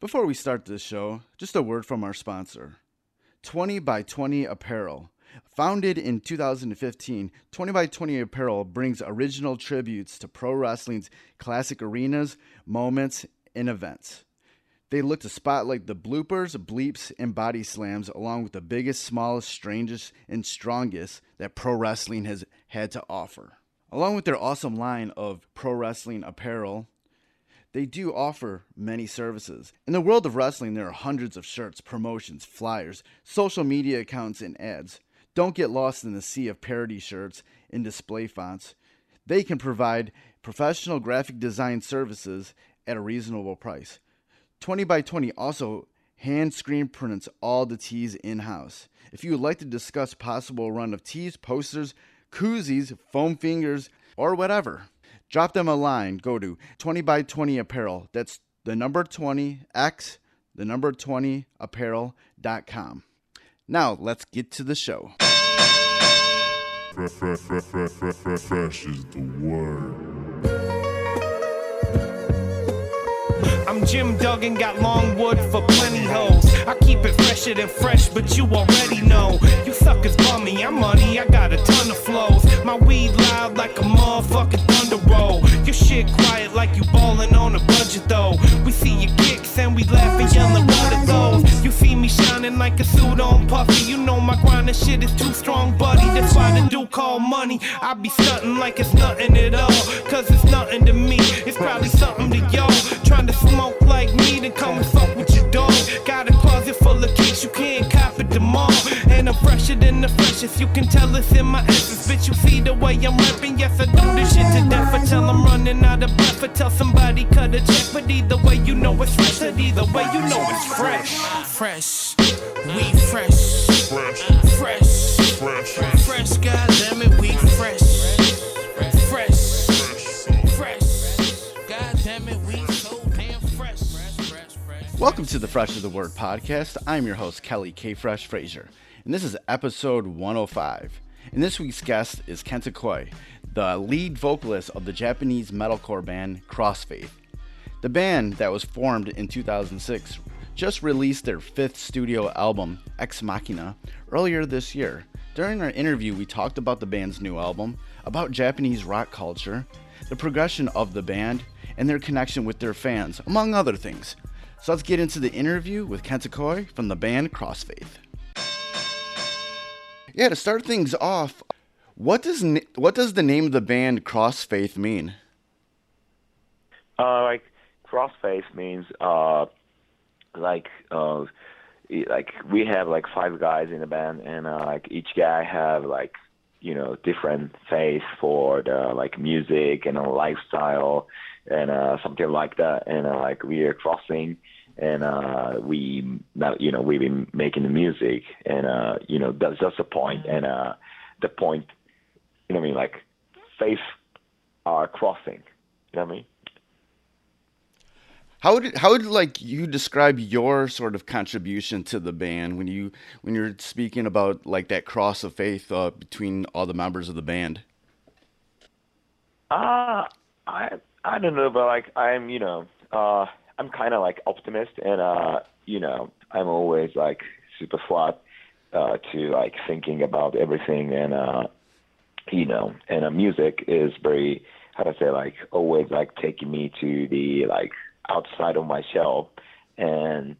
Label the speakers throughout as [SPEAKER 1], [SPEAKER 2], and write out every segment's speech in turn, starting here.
[SPEAKER 1] Before we start this show, just a word from our sponsor, 20 by 20 Apparel. Founded in 2015, 20 by 20 Apparel brings original tributes to pro wrestling's classic arenas, moments, and events. They look to spotlight the bloopers, bleeps, and body slams along with the biggest, smallest, strangest, and strongest that pro wrestling has had to offer. Along with their awesome line of pro wrestling apparel, they do offer many services. In the world of wrestling, there are hundreds of shirts, promotions, flyers, social media accounts, and ads. Don't get lost in the sea of parody shirts and display fonts. They can provide professional graphic design services at a reasonable price. 20 by 20 also hand screen prints all the tees in-house. If you would like to discuss possible run of tees, posters, koozies, foam fingers, or whatever, drop them a line. Go to 20 by 20 Apparel. That's the number 20x, the number 20 apparel.com. Now, let's get to the show.
[SPEAKER 2] Fresh is the word.
[SPEAKER 3] I'm Jim Duggan, got long wood for plenty hoes. I keep it fresher than fresh, but you already know. You suckers bummy, I'm money, I got a ton of flows. My weed loud like a motherfucking thunder roll. Your shit quiet like you ballin' on a budget though. We see your kicks and we laugh and yellin' what are those. You see me shining like a suit on puffy. You know my grindin' shit is too strong, buddy. That's why the dude call money. I be stuntin' like it's nothing at all. Cause it's nothing to me, it's probably something to y'all. Trying to smoke like me, then come and fuck with your dog. Got a closet full of kicks, you can't cop it tomorrow. And I'm fresher than the freshest, you can tell it's in my essence. Bitch, you see the way I'm rapping, yes I do this shit to death. Until I'm running out of breath, or tell somebody cut a check. But either way you know it's fresh, and either way you know it's fresh. Fresh, we fresh. Fresh, fresh, goddammit, we fresh.
[SPEAKER 1] Welcome to the Fresh of the Word podcast. I'm your host, Kelly K. Fresh Frazier, and this is episode 105. And this week's guest is Kenta Koie, the lead vocalist of the Japanese metalcore band Crossfaith. The band that was formed in 2006 just released their fifth studio album, Ex Machina, earlier this year. During our interview, we talked about the band's new album, about Japanese rock culture, the progression of the band, and their connection with their fans, among other things. So let's get into the interview with Kenta Koie from the band Crossfaith. Yeah, to start things off, what does the name of the band Crossfaith mean?
[SPEAKER 4] Like Crossfaith means like we have like five guys in the band, and like each guy have like different faith for the like music and lifestyle and something like that, and like we are crossing. And we've been making the music, and that's the point. And the point, like faith are crossing. You know what I mean?
[SPEAKER 1] How would like you describe your sort of contribution to the band when you're speaking about like that cross of faith between all the members of the band?
[SPEAKER 4] I don't know, but like I'm kind of like optimist, and I'm always like super flat to like thinking about everything, and and music is very, how to say, like always like taking me to the like outside of my shell, and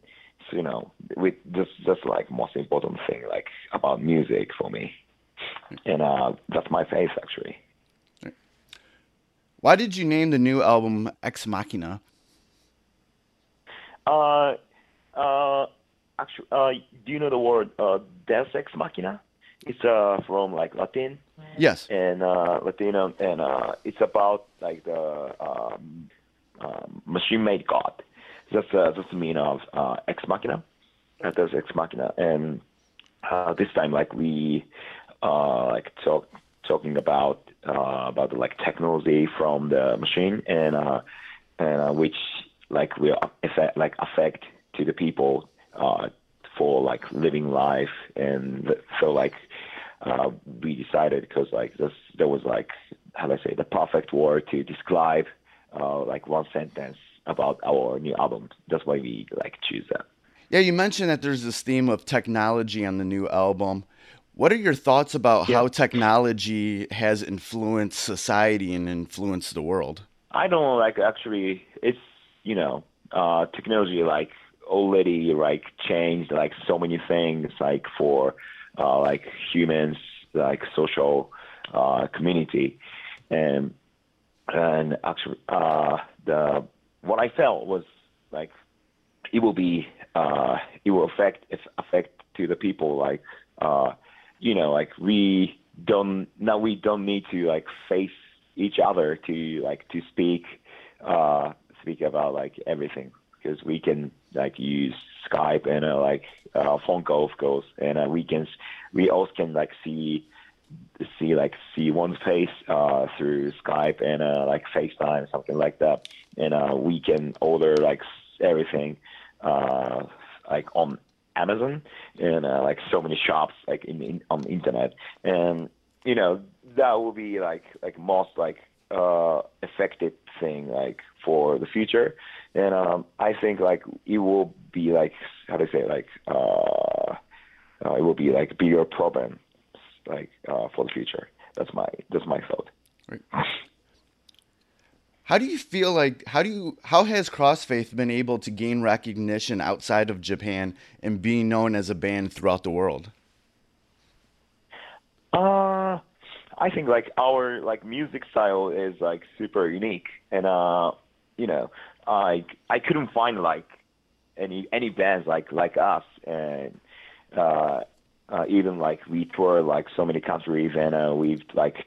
[SPEAKER 4] with just like most important thing like about music for me, and that's my faith actually.
[SPEAKER 1] Why did you name the new album Ex Machina?
[SPEAKER 4] Actually, do you know the word Deus Ex Machina? It's from like Latin.
[SPEAKER 1] Yes.
[SPEAKER 4] And Latino, and it's about like the machine-made God. That's the meaning of Ex Machina. Deus Ex Machina, and this time like we like talking about the like technology from the machine, and which like will affect to the people for like living life, and so like we decided, because like there was like, how do I say, the perfect word to describe like one sentence about our new album. That's why we like choose that.
[SPEAKER 1] Yeah, you mentioned that there's this theme of technology on the new album. What are your thoughts about
[SPEAKER 4] Yeah.
[SPEAKER 1] how technology has influenced society and influenced the world?
[SPEAKER 4] I don't know, like actually it's technology like already like changed like so many things like for like humans like social community and actually the what I felt was like it will be it will affect to the people like like we don't need to like face each other to like to speak about like everything, because we can like use Skype and phone call, of course, and we also can like see one's face through Skype and like FaceTime, something like that, and we can order like everything like on Amazon and like so many shops like on the internet, and that will be like most like effective thing like for the future, and I think like it will be like how to say like it will be like bigger problem like for the future. That's my thought.
[SPEAKER 1] Right. How do you feel like how has Crossfaith been able to gain recognition outside of Japan and being known as a band throughout the world?
[SPEAKER 4] I think like our like music style is like super unique, and I couldn't find like any bands like us, and even like we tour like so many countries, and we've like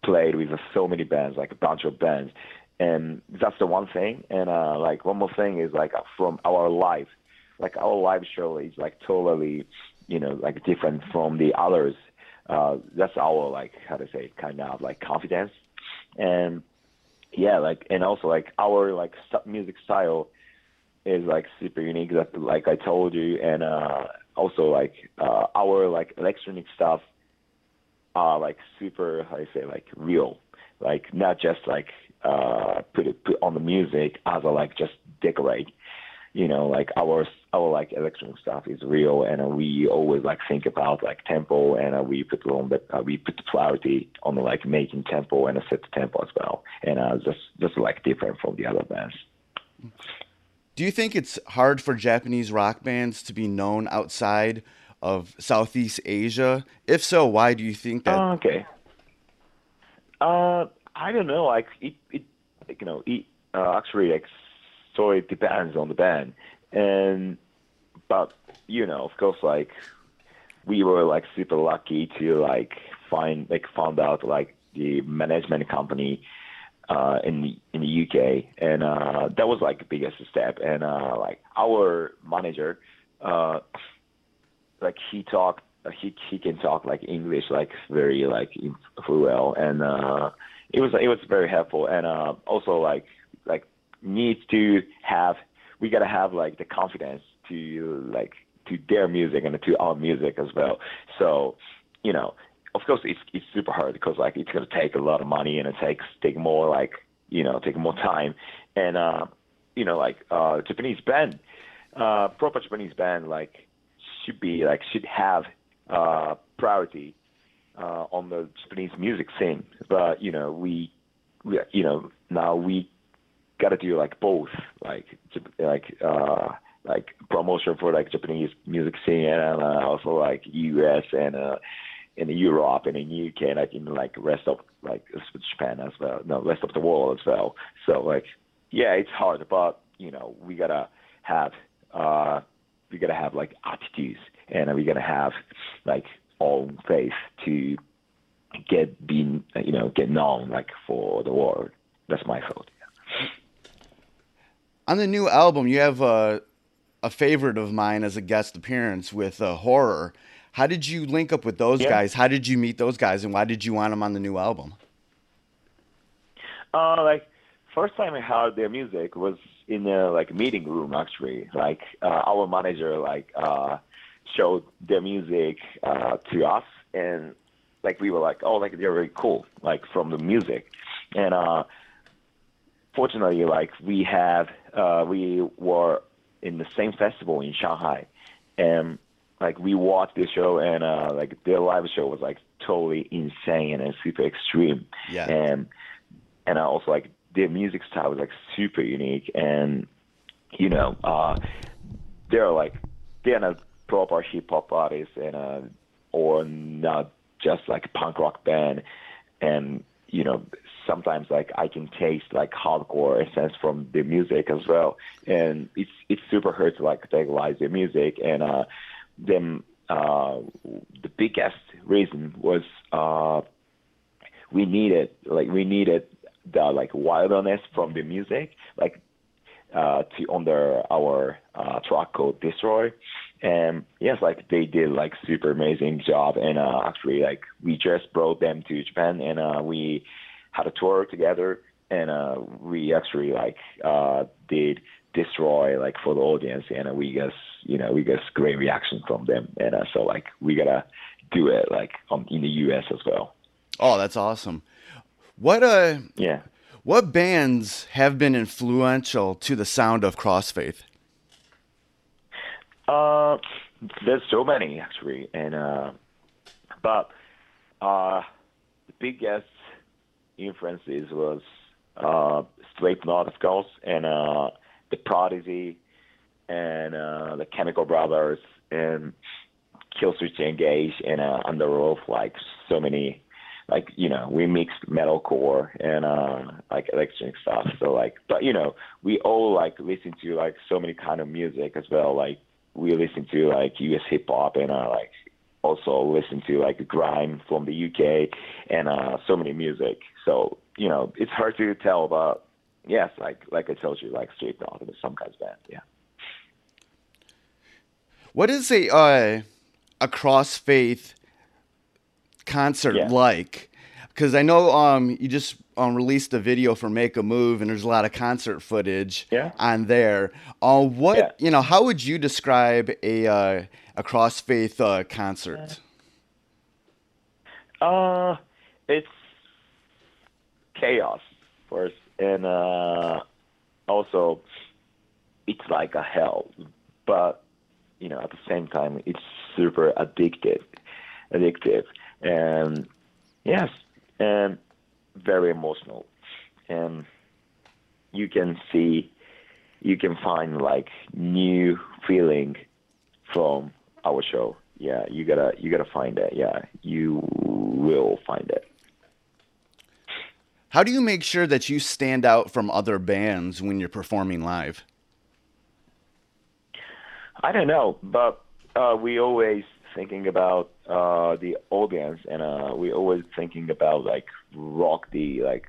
[SPEAKER 4] played with so many bands, like a bunch of bands, and that's the one thing. And like one more thing is like from our live show is like totally like different from the others. That's our like how to say kind of like confidence, and yeah, like, and also like our like music style is like super unique, that like I told you, and also like our like electronic stuff are like super how to say like real, like not just like put on the music as a like just decorate. Like our like electronic stuff is real, and we always like think about like tempo, and we put the clarity on the like making tempo and set the tempo as well, and just like different from the other bands.
[SPEAKER 1] Do you think it's hard for Japanese rock bands to be known outside of Southeast Asia? If so, why do you think that?
[SPEAKER 4] Okay. I don't know. Like it actually like so it depends on the band, but of course like we were like super lucky to like found out like the management company in the UK, and that was like the biggest step, and like our manager like he can talk like English like very like well, and it was very helpful, and also like we gotta have like the confidence to like to their music and to our music as well. So of course it's super hard, because like it's gonna take a lot of money, and it take more like take more time, and like Japanese band, proper Japanese band like should have priority on the Japanese music scene, but we now we got to do like both, like promotion for like Japanese music scene, and also like US and in Europe and in UK, and like in like rest of like Japan as well, no, rest of the world as well. So like yeah, it's hard, but we gotta have like attitudes, and we gotta have like all faith to get known like for the world. That's my thought.
[SPEAKER 1] On the new album, you have a favorite of mine as a guest appearance with Horror. How did you link up with those guys? How did you meet those guys, and why did you want them on the new album?
[SPEAKER 4] Like first time I heard their music was in a like meeting room, actually. Like our manager like showed their music to us, and like we were like, oh, like they're very cool, like from the music, and fortunately, like we have we were in the same festival in Shanghai, and like we watched the show, and like their live show was like totally insane and super extreme.
[SPEAKER 1] Yeah.
[SPEAKER 4] And also like their music style was like super unique, and you know, they're not proper hip hop artists, and or not just like a punk rock band, and you know, sometimes like I can taste like hardcore essence from the music as well, and it's super hard to like categorize their music, and then the biggest reason was we needed the like wildness from the music, like to under our track called Destroy. And yes, like they did like super amazing job, and actually like we just brought them to Japan, and we had a tour together, and we actually like did Destroy like for the audience, and we got great reaction from them, and so like we gotta do it like in the US as well.
[SPEAKER 1] Oh, that's awesome. What
[SPEAKER 4] Yeah.
[SPEAKER 1] What bands have been influential to the sound of Crossfaith?
[SPEAKER 4] There's so many actually, and but the biggest influences was Slipknot, of course, and the Prodigy, and the Chemical Brothers, and Killswitch Engage, and Underoath. Like so many, like you know, we mixed metalcore and like electronic stuff. So like, but you know, we all like listen to like so many kind of music as well. Like we listen to like US hip hop, and like also listen to like grime from the UK, and so many music. So you know, it's hard to tell, but yes, like I told you, like Slipknot is some kind of band. Yeah.
[SPEAKER 1] What is a Crossfaith concert like? Because I know you just released a video for Make a Move, and there's a lot of concert footage on there. How would you describe a Crossfaith concert?
[SPEAKER 4] It's chaos first, and also it's like a hell, but you know, at the same time, it's super addictive, and yes, and very emotional, and you can find like new feeling from our show. Yeah, you gotta find it. Yeah, you will find it.
[SPEAKER 1] How do you make sure that you stand out from other bands when you're performing live?
[SPEAKER 4] I don't know, but we always thinking about the audience, and we always thinking about like like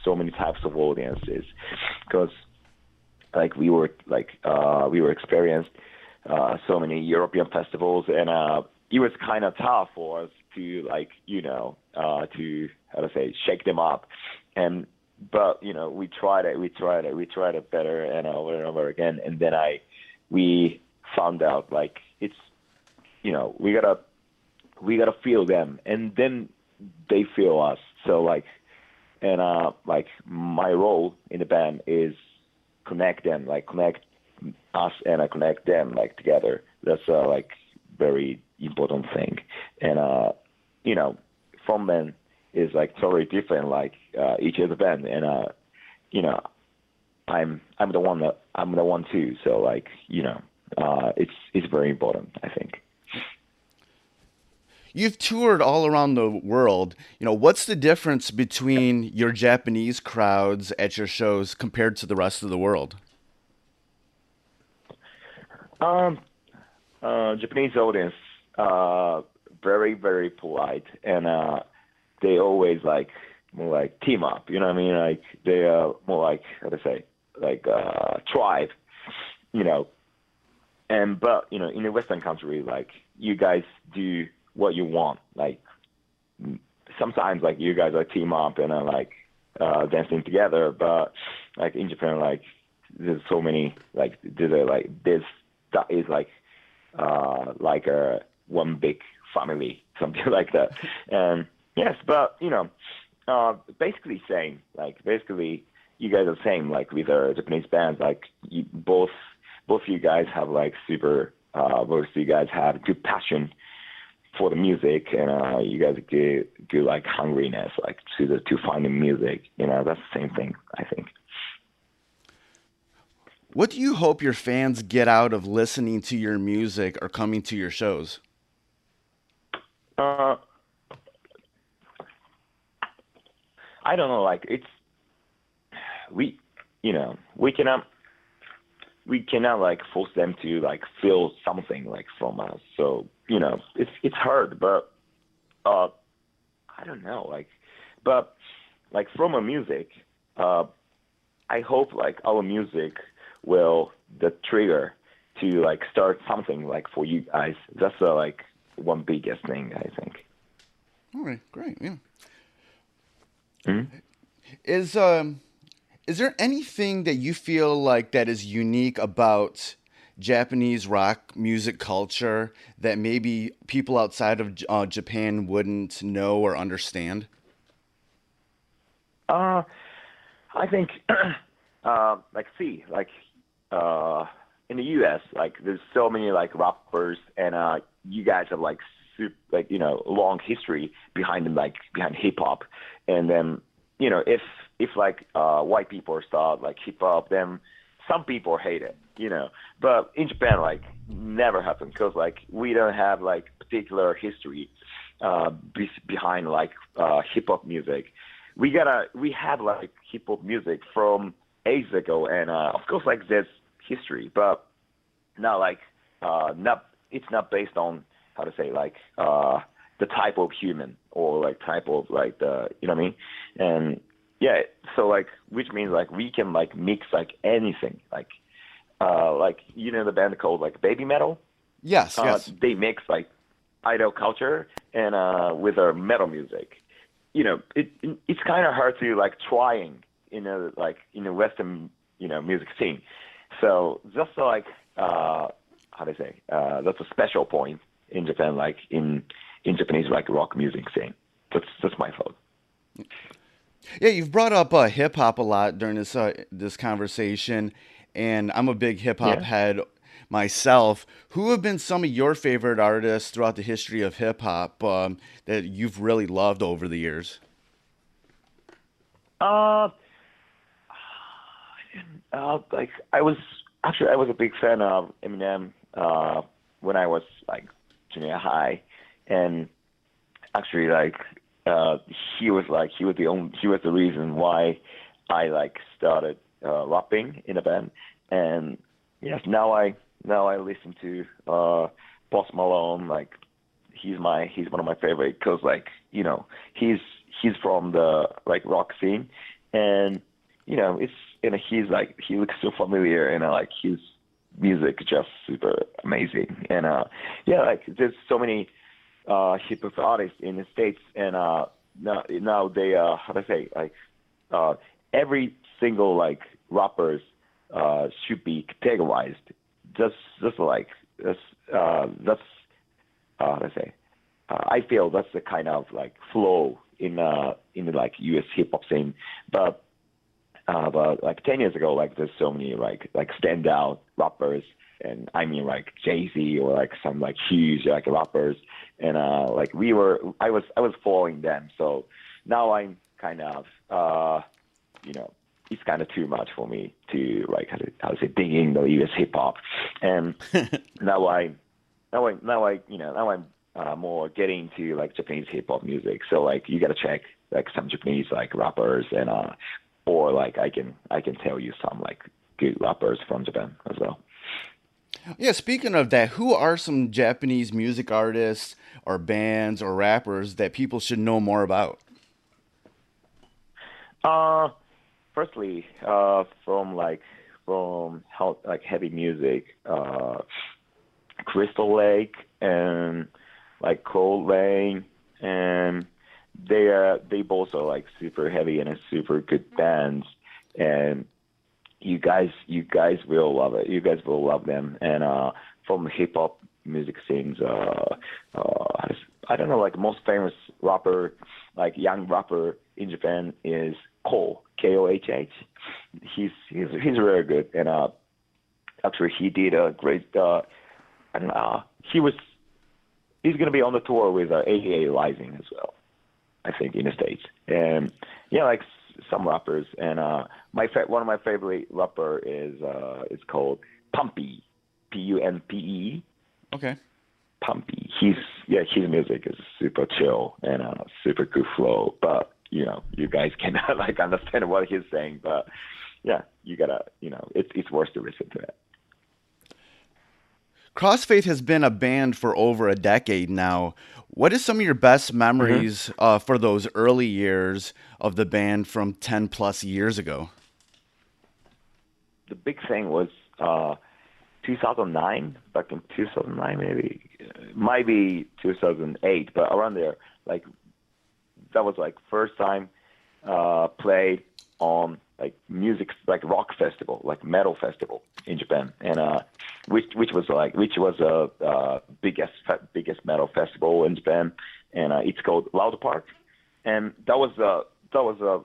[SPEAKER 4] so many types of audiences, because like we were experienced so many European festivals, and it was kind of tough for us to like to shake them up, but you know we tried it better and over again, and then we found out like it's, you know, we gotta feel them, and then they feel us. So like, and like my role in the band is connect them, like connect us and connect them like together. That's like very important thing. And you know, frontman is like totally different, like each of the band, and you know, I'm the one too. So like, you know, it's very important, I think.
[SPEAKER 1] You've toured all around the world. You know, what's the difference between your Japanese crowds at your shows compared to the rest of the world?
[SPEAKER 4] Japanese audience, very, very polite, and they always like more like team up. You know what I mean? Like they are more like, how to say, like tribe. You know, but you know, in a Western country, like you guys do what you want. Like sometimes, like you guys are team up and like dancing together, but like in Japan, like there's so many like this that is like a one big family, something like that. And yes, but you know, basically same. Like basically, you guys are the same, like with Japanese bands. Like both you guys have like both you guys have good passion for the music, and you guys good like hungriness, like to find the music. That's the same thing, I think.
[SPEAKER 1] What do you hope your fans get out of listening to your music or coming to your shows?
[SPEAKER 4] I don't know. Like we cannot like force them to like feel something like from us. So it's hard, but I don't know. But from our music, I hope like our music will the trigger to like start something like for you guys. That's like one biggest thing, I think.
[SPEAKER 1] All right, great. Yeah.
[SPEAKER 4] Mm-hmm.
[SPEAKER 1] Is there anything that you feel like that is unique about Japanese rock music culture that maybe people outside of Japan wouldn't know or understand?
[SPEAKER 4] I think in the U.S., like there's so many like rappers, and you guys have like long history behind them, like behind hip hop, and then if like white people start like hip hop, then some people hate it, But in Japan, like never happened, because like we don't have like particular history behind like hip hop music. We have like hip hop music from ages ago, and of course like there's history, but not like it's not based on how to say like the type of human or like type of like the what I mean. And yeah, so like which means like we can like mix like anything, like the band called like Baby Metal.
[SPEAKER 1] Yes.
[SPEAKER 4] They mix like idol culture and with our metal music. It's kind of hard to like trying in a Western music scene. So just like how to say that's a special point in Japan, like in Japanese like rock music scene. That's my thought.
[SPEAKER 1] Yeah, you've brought up hip hop a lot during this conversation, and I'm a big hip hop head myself. Who have been some of your favorite artists throughout the history of hip hop that you've really loved over the years?
[SPEAKER 4] Like I was a big fan of Eminem when I was like junior high, and actually like he was the reason why I like started rapping in a band. And yes, now I listen to Post Malone. Like he's one of my favorite, because like he's from the like rock scene, and he looks so familiar, and like his music just super amazing. And like there's so many hip hop artists in the States, and now they how to say like every single like rappers should be categorized. Just like that's how to say. I feel that's the kind of like flow in the like U.S. hip hop scene, but like 10 years ago, like there's so many like standout rappers, and I mean like Jay-Z or like some like huge like rappers, and like I was following them. So now I'm kind of it's kind of too much for me to like how to say digging the U.S. hip hop, and now I'm more getting to like Japanese hip hop music. So like you gotta check like some Japanese like rappers, and or like I can tell you some like good rappers from Japan as well.
[SPEAKER 1] Yeah, speaking of that, who are some Japanese music artists or bands or rappers that people should know more about?
[SPEAKER 4] Firstly, from heavy music, Crystal Lake and like Cold Rain, and they both are like super heavy and super good bands, and you guys will love it. You guys will love them. And from hip hop music scenes, I don't know, like most famous rapper, like young rapper in Japan is Koh, K-O-H-H. He's very good, and actually he did a great. And he's gonna be on the tour with AKA Rising as well, I think, in the States. And yeah, like some rappers, and one of my favorite rapper is called Pumpy, P-U-M-P-E.
[SPEAKER 1] Okay.
[SPEAKER 4] Pumpy. His music is super chill and super good flow, but you guys cannot like understand what he's saying, but yeah, you gotta, it's worth to listen to it.
[SPEAKER 1] Crossfaith has been a band for over a decade now. What is some of your best memories for those early years of the band from 10 plus years ago?
[SPEAKER 4] The big thing was 2009, back in 2009 maybe, might be 2008, but around there, like that was like first time played on like music, like rock festival, like metal festival in Japan, and which was a biggest metal festival in Japan, and it's called Loud Park, and that was a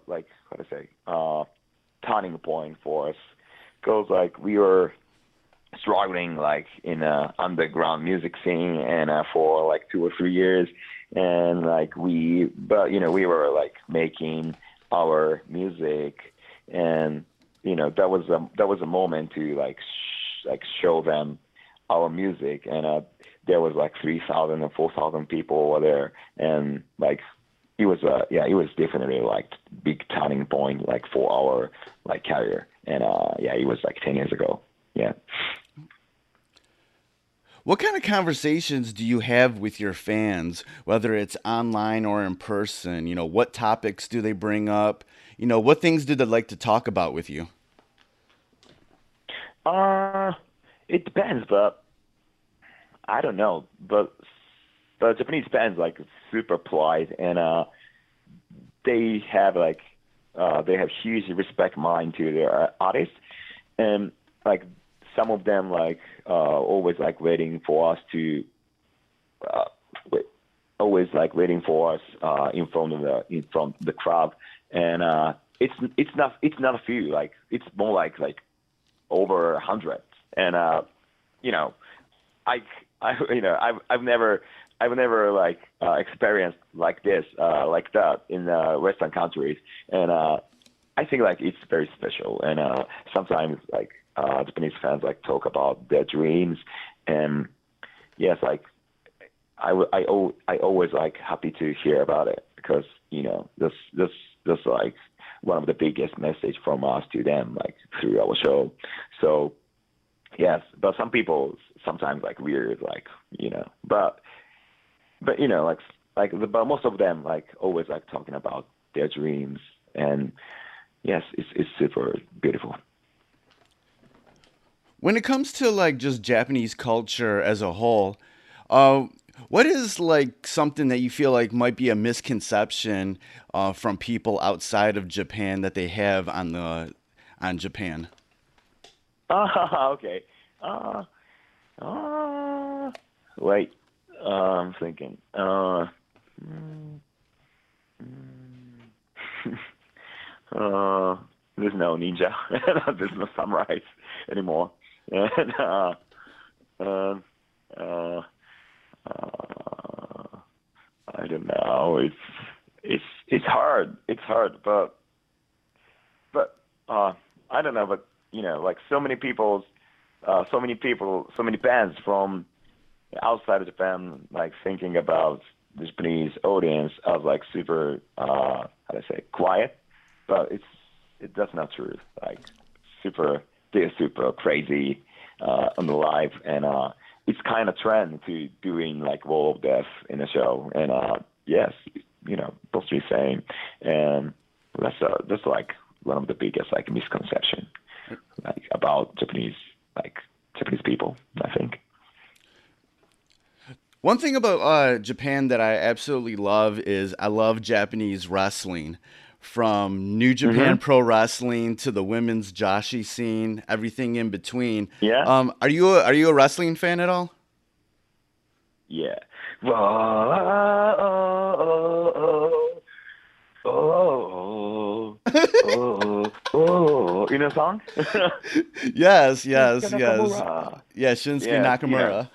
[SPEAKER 4] like how to say turning point for us, because like we were struggling like in a underground music scene and for like 2 or 3 years, and like we were like making our music, and that was a moment to like show them our music, and there was like 3,000 or 4,000 people over there, and like it was definitely like big turning point like for our like career, and it was like 10 years ago. Yeah.
[SPEAKER 1] What kind of conversations do you have with your fans, whether it's online or in person? What topics do they bring up? What things do they like to talk about with you?
[SPEAKER 4] It depends, but I don't know. But the Japanese fans like super polite, and they have huge respect mind to their artists, and like some of them like always like waiting for us to always like waiting for us in front of the crowd, and it's not a few, like it's more like over 100, and I've never like experienced like this like that in Western countries, and I think like it's very special, and sometimes like Japanese fans like talk about their dreams, and yes, like I always like happy to hear about it, because this like one of the biggest message from us to them like through our show. So yes, but some people sometimes like weird, like but but most of them like always like talking about their dreams, and yes, it's super beautiful.
[SPEAKER 1] When it comes to like just Japanese culture as a whole, what is like something that you feel like might be a misconception from people outside of Japan that they have on Japan?
[SPEAKER 4] Okay. Wait. I'm thinking. There's no ninja. There's no samurais anymore. And I don't know. It's hard. It's hard, but I don't know. But like so many bands from outside of Japan, like thinking about the Japanese audience as like super how to say quiet, but that's not true. Like they're super crazy on the live, and it's kind of trend to doing like wall of death in a show, and yes, mostly same, and that's like one of the biggest like misconception like about Japanese people, I think.
[SPEAKER 1] One thing about Japan that I absolutely love is I love Japanese wrestling. From New Japan Pro Wrestling to the women's Joshi scene, everything in between.
[SPEAKER 4] Yeah.
[SPEAKER 1] Are you a wrestling fan at all?
[SPEAKER 4] Yeah. Oh, you know the song?
[SPEAKER 1] Yes.
[SPEAKER 4] Nakamura.
[SPEAKER 1] Yeah, Shinsuke
[SPEAKER 4] Yeah,
[SPEAKER 1] Nakamura.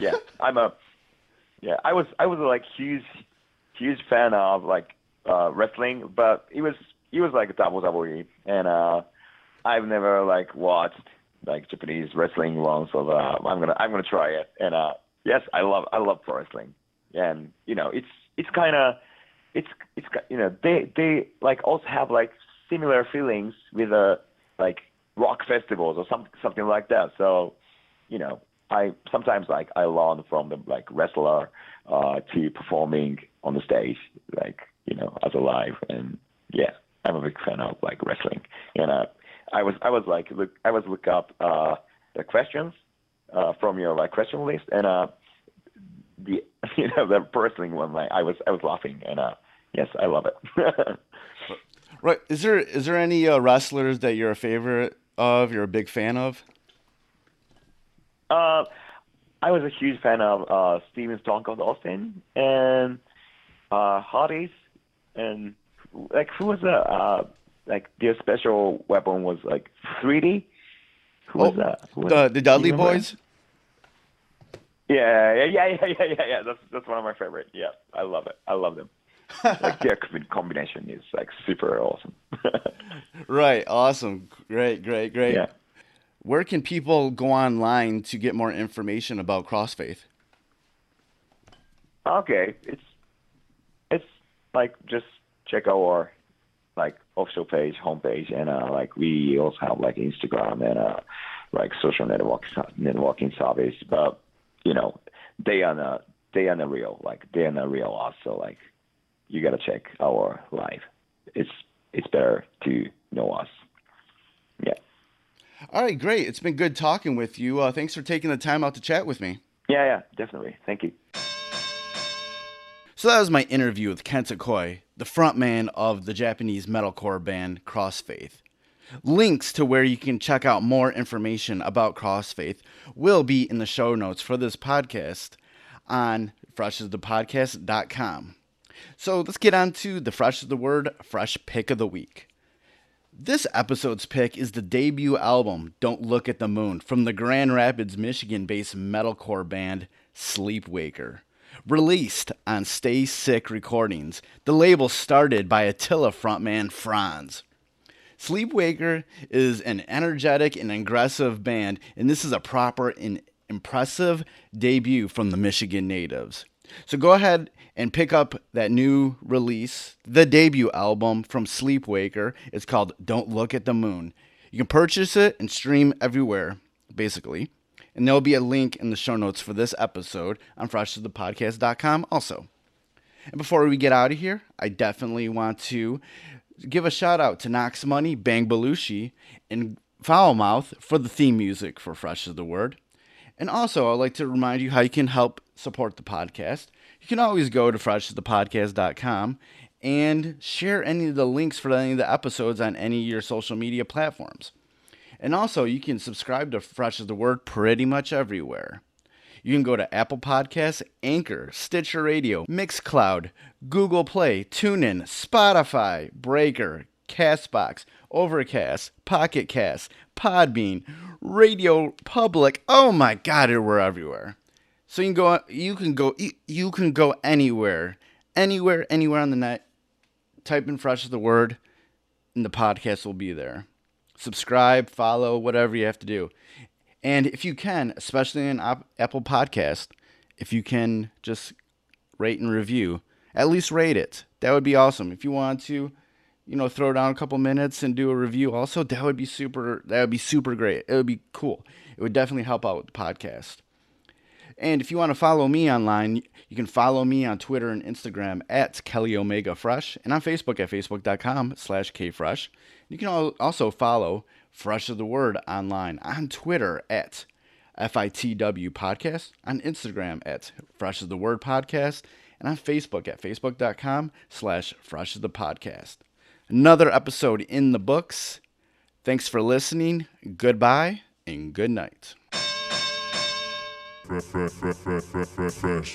[SPEAKER 4] I was like huge fan of like wrestling, but he was like WWE, and I've never like watched like Japanese wrestling once, so I'm gonna try it. And yes, I love pro wrestling, and it's kind of they like also have like similar feelings with like rock festivals or something like that. So I sometimes like I learn from the like wrestler to performing on the stage, like as a live. And yeah, I'm a big fan of like wrestling. And I was look up the questions from your like question list, and the the wrestling one, like I was laughing, and yes, I love it.
[SPEAKER 1] Right. Is there any wrestlers that you're a favorite of? You're a big fan of?
[SPEAKER 4] I was a huge fan of Steven Stone Cold Austin and Hardys, and like who was like their special weapon was like 3D. Who was that?
[SPEAKER 1] The Dudley Boys.
[SPEAKER 4] Yeah. That's one of my favorite. Yeah, I love it. I love them. Like their combination is like super awesome.
[SPEAKER 1] Right. Awesome. Great.
[SPEAKER 4] Yeah.
[SPEAKER 1] Where can people go online to get more information about CrossFaith?
[SPEAKER 4] Okay, it's like just check our like official page, homepage, and like we also have like Instagram and like social networking service. But they are not real. Like they are not real us. So like you gotta check our live. It's better to know us. Yeah.
[SPEAKER 1] All right, great. It's been good talking with you. Thanks for taking the time out to chat with me.
[SPEAKER 4] Yeah, definitely. Thank you.
[SPEAKER 1] So that was my interview with Kenta Koie, the frontman of the Japanese metalcore band CrossFaith. Links to where you can check out more information about CrossFaith will be in the show notes for this podcast on freshasthepodcast.com. So let's get on to the Fresh is the Word, Fresh Pick of the Week. This episode's pick is the debut album, Don't Look at the Moon, from the Grand Rapids, Michigan-based metalcore band Sleepwaker. Released on Stay Sick Recordings, the label started by Attila frontman Franz. Sleepwaker is an energetic and aggressive band, and this is a proper and impressive debut from the Michigan natives. So go ahead and pick up that new release, the debut album from Sleepwaker. It's called Don't Look at the Moon. You can purchase it and stream everywhere, basically. And there'll be a link in the show notes for this episode on freshasthepodcast.com also. And before we get out of here, I definitely want to give a shout out to Knox Money, Bang Belushi, and Foulmouth for the theme music for Fresh is the Word. And also, I'd like to remind you how you can help support the podcast. You can always go to freshasthepodcast.com and share any of the links for any of the episodes on any of your social media platforms. And also, you can subscribe to Fresh is the Word pretty much everywhere. You can go to Apple Podcasts, Anchor, Stitcher Radio, Mixcloud, Google Play, TuneIn, Spotify, Breaker, Castbox, Overcast, Pocket Cast, Podbean, Radio Public. Oh my God, we're everywhere. So you can go anywhere on the net. Type in Fresh is the Word, and the podcast will be there. Subscribe, follow, whatever you have to do. And if you can, especially in Apple Podcast, if you can just rate and review, at least rate it. That would be awesome. If you want to, throw down a couple minutes and do a review also, that would be super great. It would be cool. It would definitely help out with the podcast. And if you want to follow me online, you can follow me on Twitter and Instagram at KellyOmegaFresh, and on Facebook at facebook.com/KFresh. You can also follow Fresh is the Word online on Twitter at FITW Podcast, on Instagram at Fresh is the Word Podcast, and on Facebook at facebook.com/Fresh is the Podcast. Another episode in the books. Thanks for listening. Goodbye and good night.
[SPEAKER 2] Fresh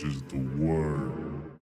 [SPEAKER 2] is the word.